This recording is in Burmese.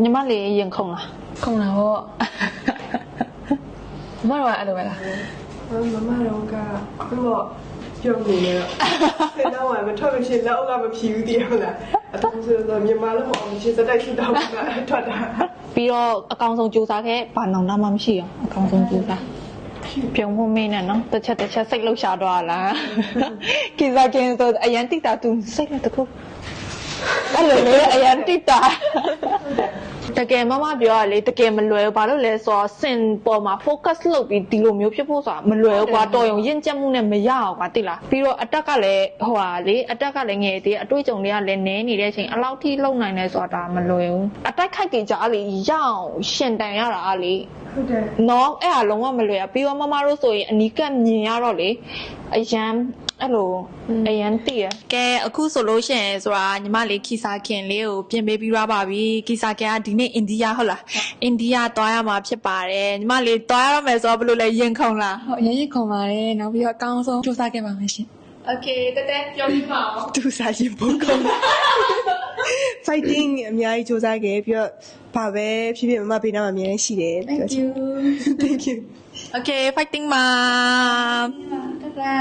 ညီမလေးရင်ခုန်လား ခုံလာဟောမမတို့အဲ့လိုပဲလား မမတော့ကတော့ပြုံးနေတော့ဆယ်တော့မထွက်မဖြစ်လောက်ကမဖြူသေးဘူးလားအတူဆိုတော့မြန်မာလည်းမအောင်ဖြစ်စတိုက်ထူတော့ထွက်တာ ပြီးတော့အကောင်ဆုံးကြိုးစားခဲ့ဘာနောင်တမှမရှိအောင်အကောင်ဆုံးကြိုးစားပြုံးဖို့မင်းနဲ့နော်တစ်ချက်စိတ်လှုပ်ရှားသွားလားကိစ္စကင်းဆိုအရန်တိတာသူစိတ်နဲ့တခုအဲ့လိုလေအရန်တိတာတကယ်မမပြောရလေတကယ်မလွယ်ဘူးဘာလို့လဲဆိုတော့စင်ပေါ်မှာ focus လုပ်ပြီးဒီလိုမျိုးဖြစ်ဖို့ဆိုတာမလွယ်ဘူးကွာတော်ရုံရင့်ကျက်မှုနဲ့မရအောင်ကွာတိလားပြီးတော့အတက်ကလည်းဟိုဟာလေအတက်ကလည်းငယ်သေးအတွေ့အကြုံတွေကလည်းနည်းနေတဲ့အချိန်အလောက်ထိလုံနိုင်လဲဆိုတာမလွယ်ဘူးအတက်ခိုက်ကြီးကြလေရအောင်ရှင်တန်ရတာလေ ဟုတ်တယ် နော်အဲ့ဟာလုံးဝမလွယ်ဘူးပြီးတော့မမတို့ဆိုရင်အနီးကပ်မြင်ရတော့လေအရန်အဲ့လိုအရန်တည်ရကဲအခုဆိုလို့ရှိရင်ဆိုတာညီမလေးခီစာခင်လေးကိုပြင်ပေးပြီးသွားပါပြီခီစာခင်ကဒီနေ့အိန္ဒိယဟုတ်လားအိန္ဒိယသွားရမှာဖြစ်ပါတယ်ညီမလေးသွားရမယ်ဆိုတော့ဘယ်လိုလဲရင်ခုန်လား ဟုတ်ရရင်ခုံပါတယ်နောက်ပြီးတော့အကောင်းဆုံးစူးစမ်းခဲ့ပါမယ်ရှင် โอเคတက်ပြောပြပါဦး သူစားရင်ပုံကုန် fighting အများကြီးစူးစမ်းခဲ့ပြီးတော့ဘာပဲဖြစ်ဖြစ်မမပေးနာမှာအများကြီးရှိတယ် Thank you Thank you Okay fighting မှာ တဒါ